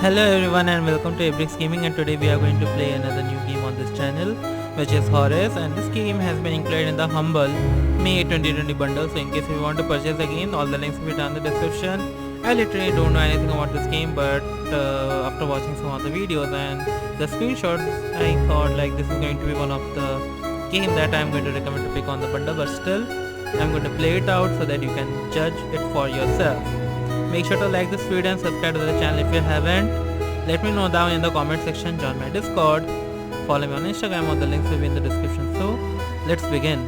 Hello everyone and welcome to Ebrix Gaming, and today we are going to play another new game on this channel, which is Horace, and this game has been included in the humble May 2020 bundle. So in case you want to purchase the game, all the links will be down in the description. I literally don't know anything about this game, but after watching some of the videos and the screenshots, I thought like this is going to be one of the game that I'm going to recommend to pick on the bundle, but still I'm going to play it out so that you can judge it for yourself. Make sure to like this video and subscribe to the channel if you haven't. Let me know down in the comment section, join my Discord, follow me on Instagram, all the links will be in the description. So let's begin.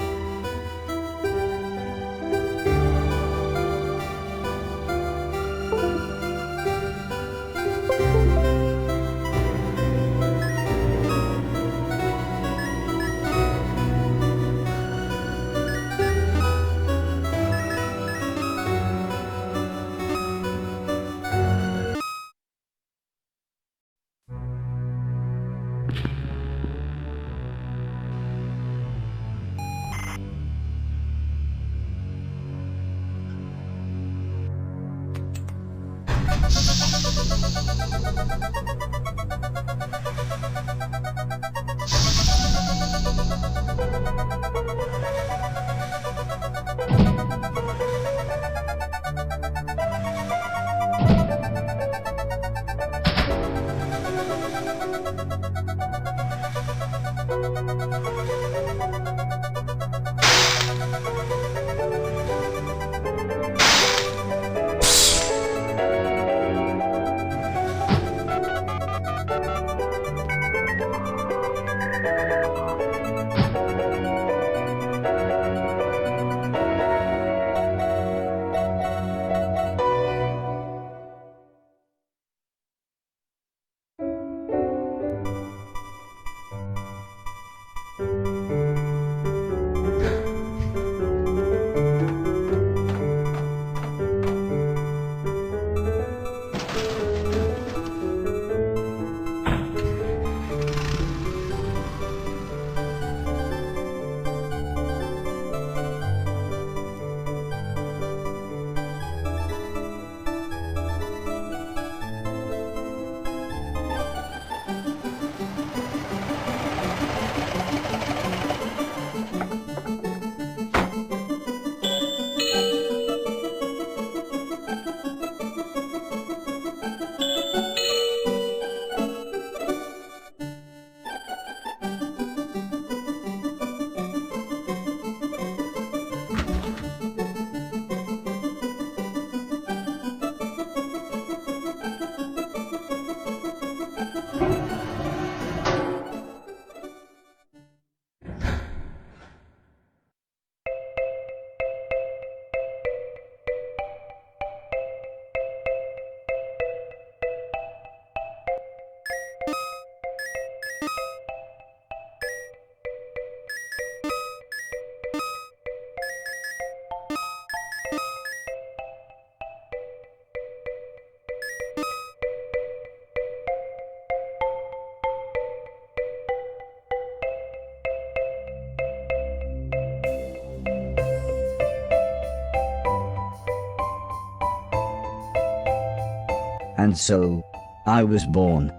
And so, I was born.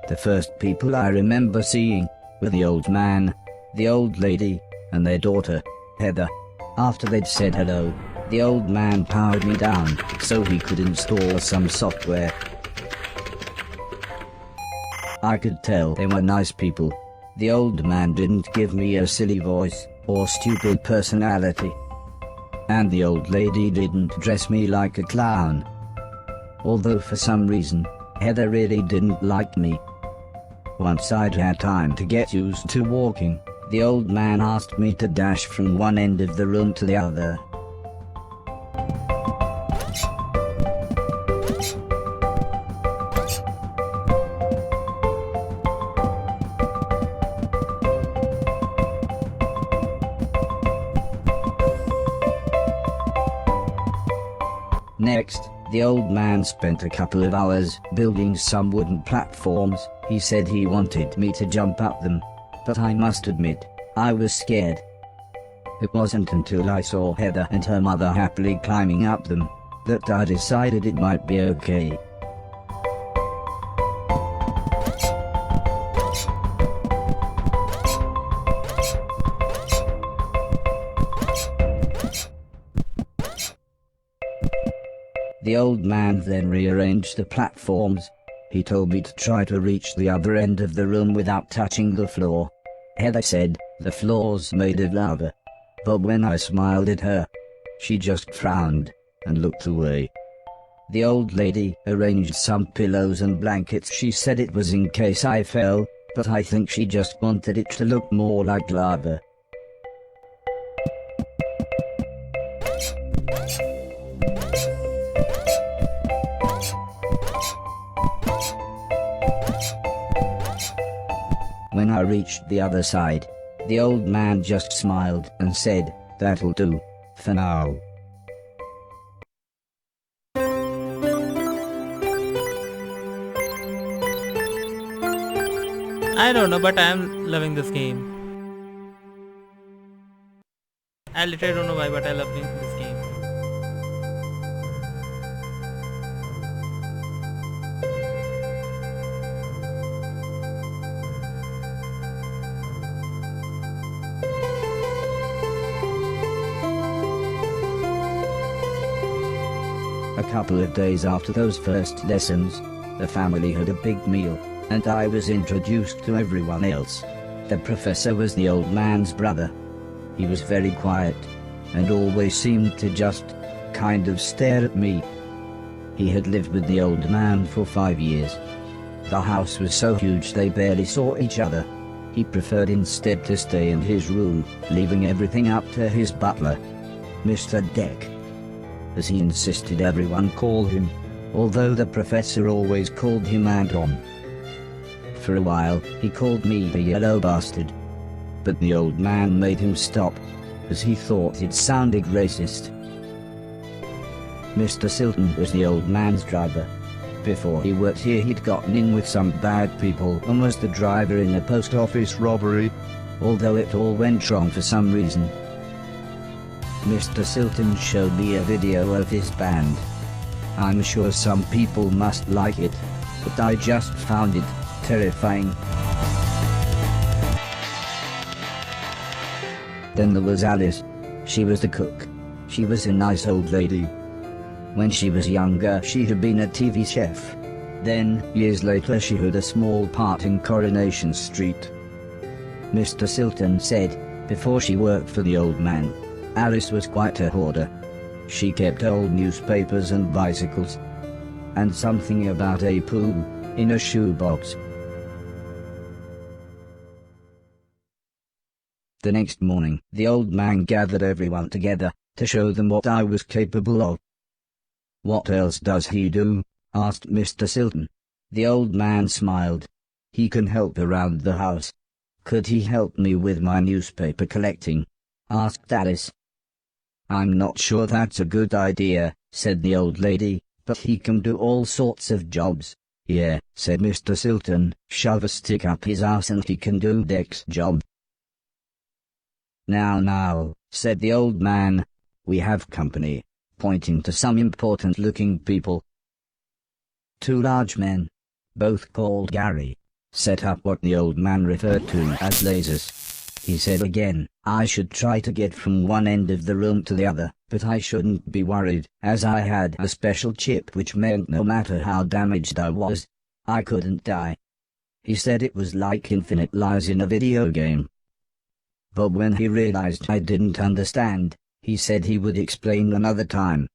The first people I remember seeing were the old man, the old lady, and their daughter, Heather. After they'd said hello, the old man powered me down so he could install some software. I could tell they were nice people. The old man didn't give me a silly voice or stupid personality. And the old lady didn't dress me like a clown. Although for some reason, Heather really didn't like me. Once I'd had time to get used to walking, the old man asked me to dash from one end of the room to the other. Next, the old man spent a couple of hours building some wooden platforms. He said he wanted me to jump up them, but I must admit, I was scared. It wasn't until I saw Heather and her mother happily climbing up them that I decided it might be okay. The old man then rearranged the platforms. He told me to try to reach the other end of the room without touching the floor. Heather said, the floor's made of lava. But when I smiled at her, she just frowned and looked away. The old lady arranged some pillows and blankets. She said it was in case I fell, but I think she just wanted it to look more like lava. When I reached the other side, the old man just smiled and said, "That'll do, for now." I don't know, but I am loving this game. I literally don't know why, but I love this game. A couple of days after those first lessons, the family had a big meal, and I was introduced to everyone else. The professor was the old man's brother. He was very quiet, and always seemed to just kind of stare at me. He had lived with the old man for 5 years. The house was so huge they barely saw each other. He preferred instead to stay in his room, leaving everything up to his butler, Mr. Deck, as he insisted everyone call him, although the professor always called him Anton. For a while, he called me the yellow bastard, but the old man made him stop, as he thought it sounded racist. Mr. Silton was the old man's driver. Before he worked here, he'd gotten in with some bad people and was the driver in a post office robbery, although it all went wrong for some reason. Mr. Silton showed me a video of his band. I'm sure some people must like it, but I just found it terrifying. Then there was Alice. She was the cook. She was a nice old lady. When she was younger, she had been a TV chef. Then, years later, she had a small part in Coronation Street. Mr. Silton said, before she worked for the old man, Alice was quite a hoarder. She kept old newspapers and bicycles, and something about a poo in a shoebox. The next morning, the old man gathered everyone together to show them what I was capable of. "What else does he do?" asked Mr. Silton. The old man smiled. "He can help around the house." "Could he help me with my newspaper collecting?" asked Alice. "I'm not sure that's a good idea," said the old lady, "but he can do all sorts of jobs." "Yeah," said Mr. Silton, "shove a stick up his ass and he can do Deck's job." Now, said the old man, "we have company," pointing to some important-looking people. 2 large men, both called Gary, set up what the old man referred to as lasers. He said again, I should try to get from one end of the room to the other, but I shouldn't be worried, as I had a special chip which meant no matter how damaged I was, I couldn't die. He said it was like infinite lives in a video game. But when he realized I didn't understand, he said he would explain another time.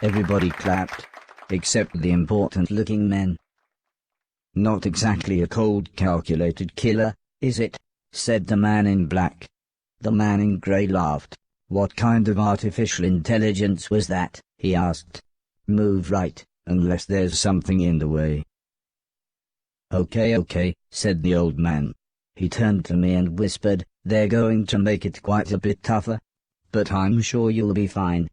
Everybody clapped, except the important-looking men. "Not exactly a cold, calculated killer, is it?" said the man in black. The man in grey laughed. "What kind of artificial intelligence was that?" he asked. "Move right, unless there's something in the way." Okay, said the old man. He turned to me and whispered, "They're going to make it quite a bit tougher, but I'm sure you'll be fine."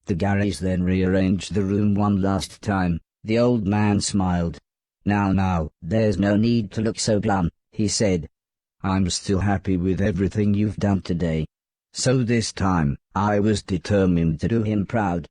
The Garys then rearranged the room one last time. The old man smiled. Now, there's no need to look so glum, he said. I'm still happy with everything you've done today. So this time, I was determined to do him proud.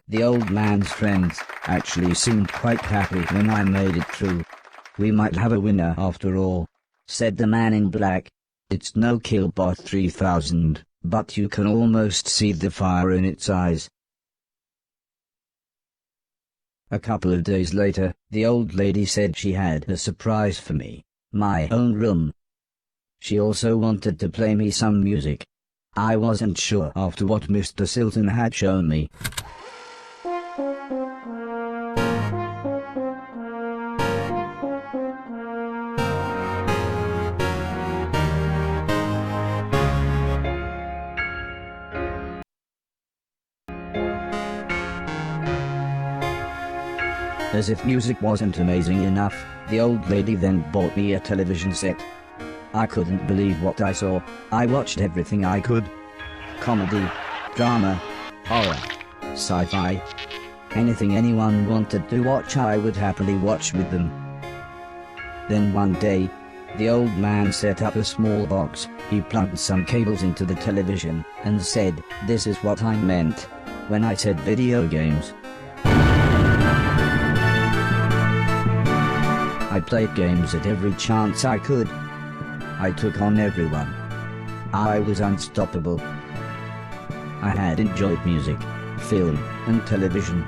The old man's friends actually seemed quite happy when I made it through. We might have a winner after all, said the man in black. It's no Killbot 3000, but you can almost see the fire in its eyes. A couple of days later, the old lady said she had a surprise for me, my own room. She also wanted to play me some music. I wasn't sure after what Mr. Silton had shown me. As if music wasn't amazing enough, the old lady then bought me a television set. I couldn't believe what I saw. I watched everything I could. Comedy, drama, horror, sci-fi. Anything anyone wanted to watch I would happily watch with them. Then one day, the old man set up a small box. He plugged some cables into the television and said, "This is what I meant when I said video games." I played games at every chance I could. I took on everyone. I was unstoppable. I had enjoyed music, film, and television.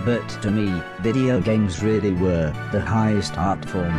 But to me, video games really were the highest art form.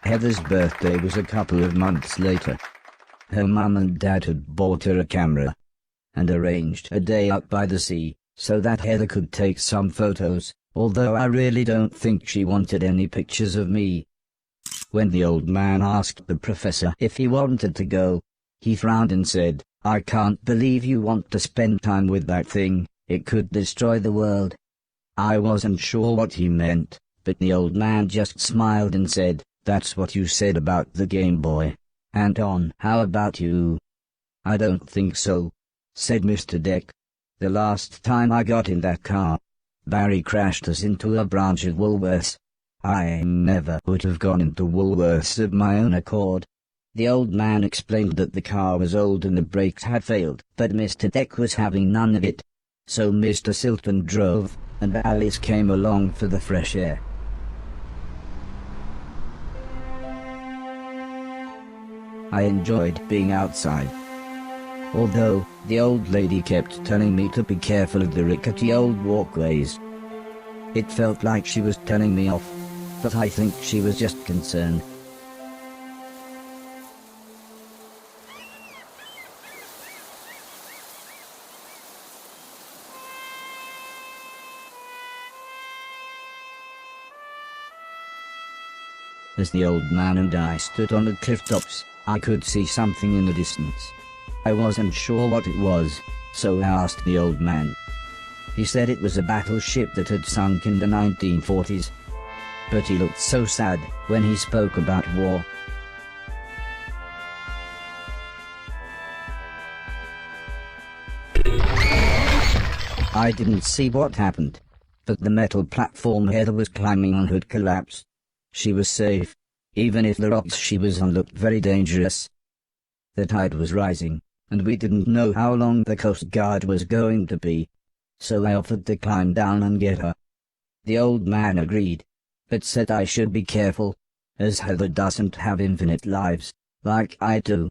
Heather's birthday was a couple of months later. Her mum and dad had bought her a camera and arranged a day out by the sea so that Heather could take some photos, although I really don't think she wanted any pictures of me. When the old man asked the professor if he wanted to go, he frowned and said, "I can't believe you want to spend time with that thing, it could destroy the world." I wasn't sure what he meant, but the old man just smiled and said, "That's what you said about the Game Boy. Anton, how about you?" "I don't think so," said Mr. Deck. "The last time I got in that car, Barry crashed us into a branch of Woolworths. I never would have gone into Woolworths of my own accord. The old man explained that the car was old and the brakes had failed, but Mr. Deck was having none of it. So Mr. Silton drove, and Alice came along for the fresh air. I enjoyed being outside. Although, the old lady kept telling me to be careful of the rickety old walkways. It felt like she was telling me off, but I think she was just concerned. As the old man and I stood on the cliff tops, I could see something in the distance. I wasn't sure what it was, so I asked the old man. He said it was a battleship that had sunk in the 1940s. But he looked so sad when he spoke about war. I didn't see what happened, but the metal platform Heather was climbing on had collapsed. She was safe, even if the rocks she was on looked very dangerous. The tide was rising, and we didn't know how long the Coast Guard was going to be, so I offered to climb down and get her. The old man agreed, but said I should be careful, as Heather doesn't have infinite lives, like I do.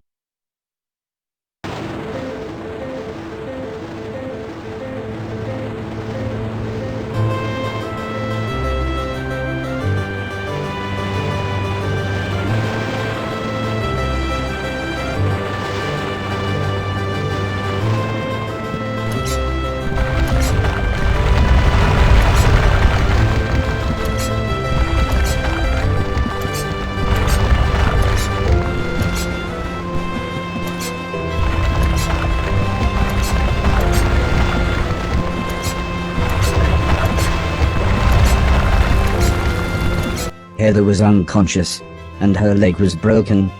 Heather was unconscious, and her leg was broken,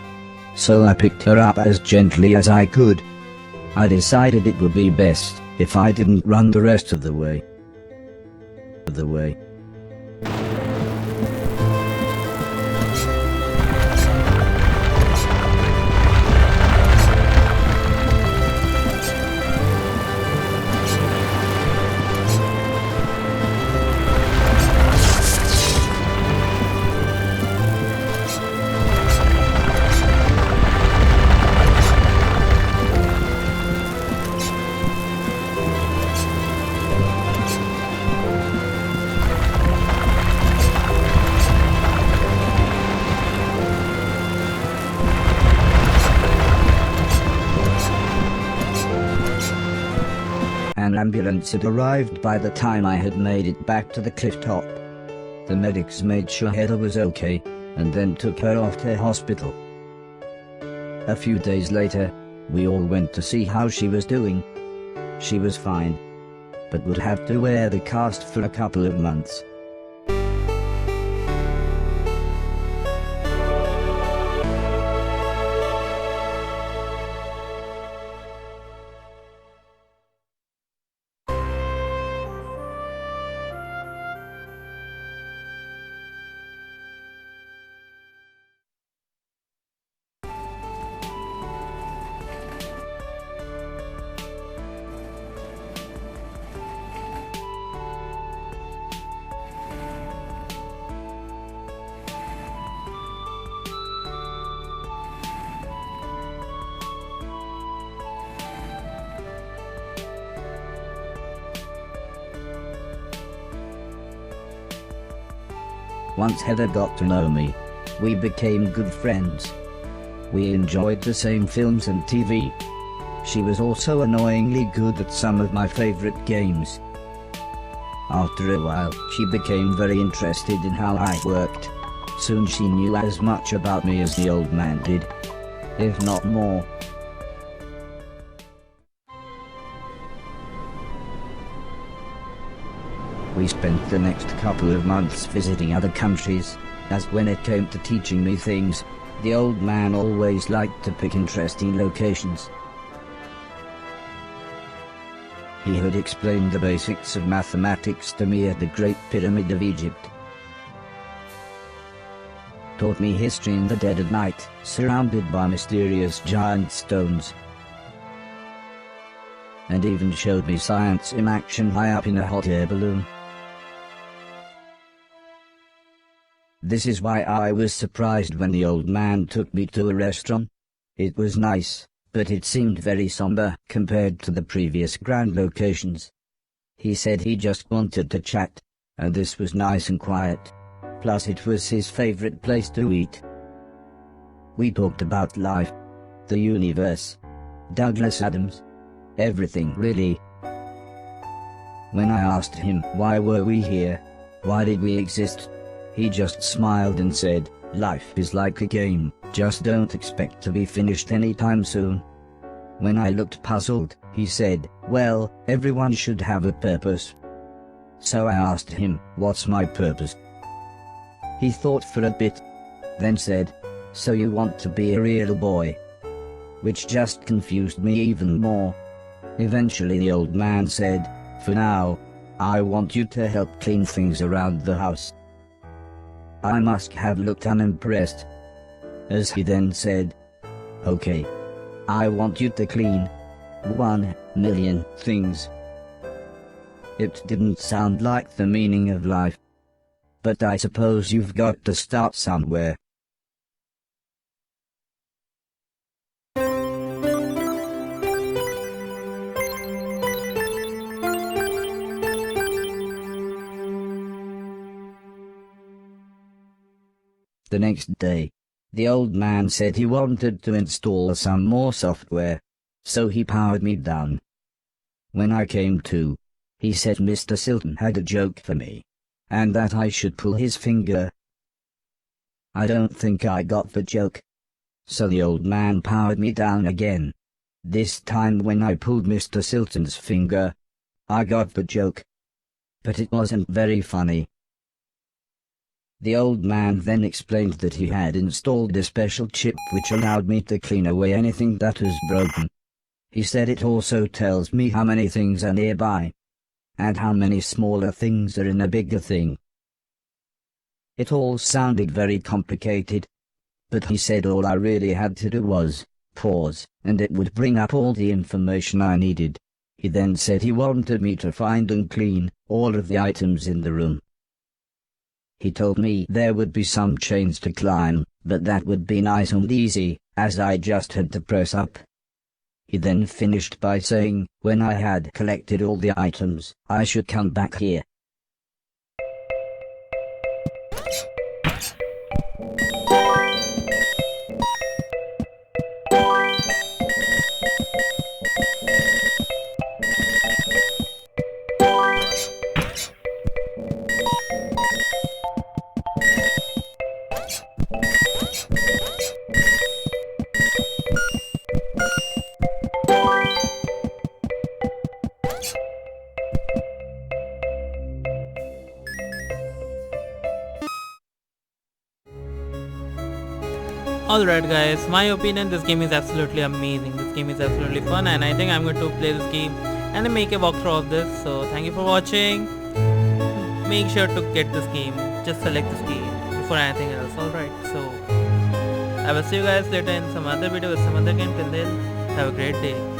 so I picked her up as gently as I could. I decided it would be best if I didn't run the rest of the way. An ambulance had arrived by the time I had made it back to the cliff top. The medics made sure Heather was okay, and then took her off to hospital. A few days later, we all went to see how she was doing. She was fine, but would have to wear the cast for a couple of months. Once Heather got to know me, we became good friends. We enjoyed the same films and TV. She was also annoyingly good at some of my favorite games. After a while, she became very interested in how I worked. Soon she knew as much about me as the old man did, if not more. We spent the next couple of months visiting other countries, as when it came to teaching me things, the old man always liked to pick interesting locations. He had explained the basics of mathematics to me at the Great Pyramid of Egypt. taught me history in the dead of night, surrounded by mysterious giant stones, and even showed me science in action high up in a hot air balloon. This is why I was surprised when the old man took me to a restaurant. It was nice, but it seemed very somber compared to the previous grand locations. He said he just wanted to chat, and this was nice and quiet. Plus it was his favorite place to eat. We talked about life, the universe, Douglas Adams, everything really. When I asked him why were we here, why did we exist, he just smiled and said, life is like a game, just don't expect to be finished anytime soon. When I looked puzzled, he said, well, everyone should have a purpose. So I asked him, what's my purpose? He thought for a bit, then said, so you want to be a real boy? Which just confused me even more. Eventually the old man said, for now, I want you to help clean things around the house. I must have looked unimpressed, as he then said, okay, I want you to clean 1,000,000 things. It didn't sound like the meaning of life, but I suppose you've got to start somewhere. The next day, the old man said he wanted to install some more software, so he powered me down. When I came to, he said Mr. Silton had a joke for me, and that I should pull his finger. I don't think I got the joke, so the old man powered me down again. This time when I pulled Mr. Silton's finger, I got the joke, but it wasn't very funny. The old man then explained that he had installed a special chip which allowed me to clean away anything that was broken. He said it also tells me how many things are nearby, and how many smaller things are in a bigger thing. It all sounded very complicated, but he said all I really had to do was pause, and it would bring up all the information I needed. He then said he wanted me to find and clean all of the items in the room. He told me there would be some chains to climb, but that would be nice and easy, as I just had to press up. He then finished by saying, when I had collected all the items, I should come back here. Alright guys, my opinion, this game is absolutely amazing. This game is absolutely fun, and I think I'm going to play this game and make a walkthrough of this. So thank you for watching. Make sure to get this game. Just select this game before anything else. Alright, so I will see you guys later in some other video with some other game. Till then, have a great day.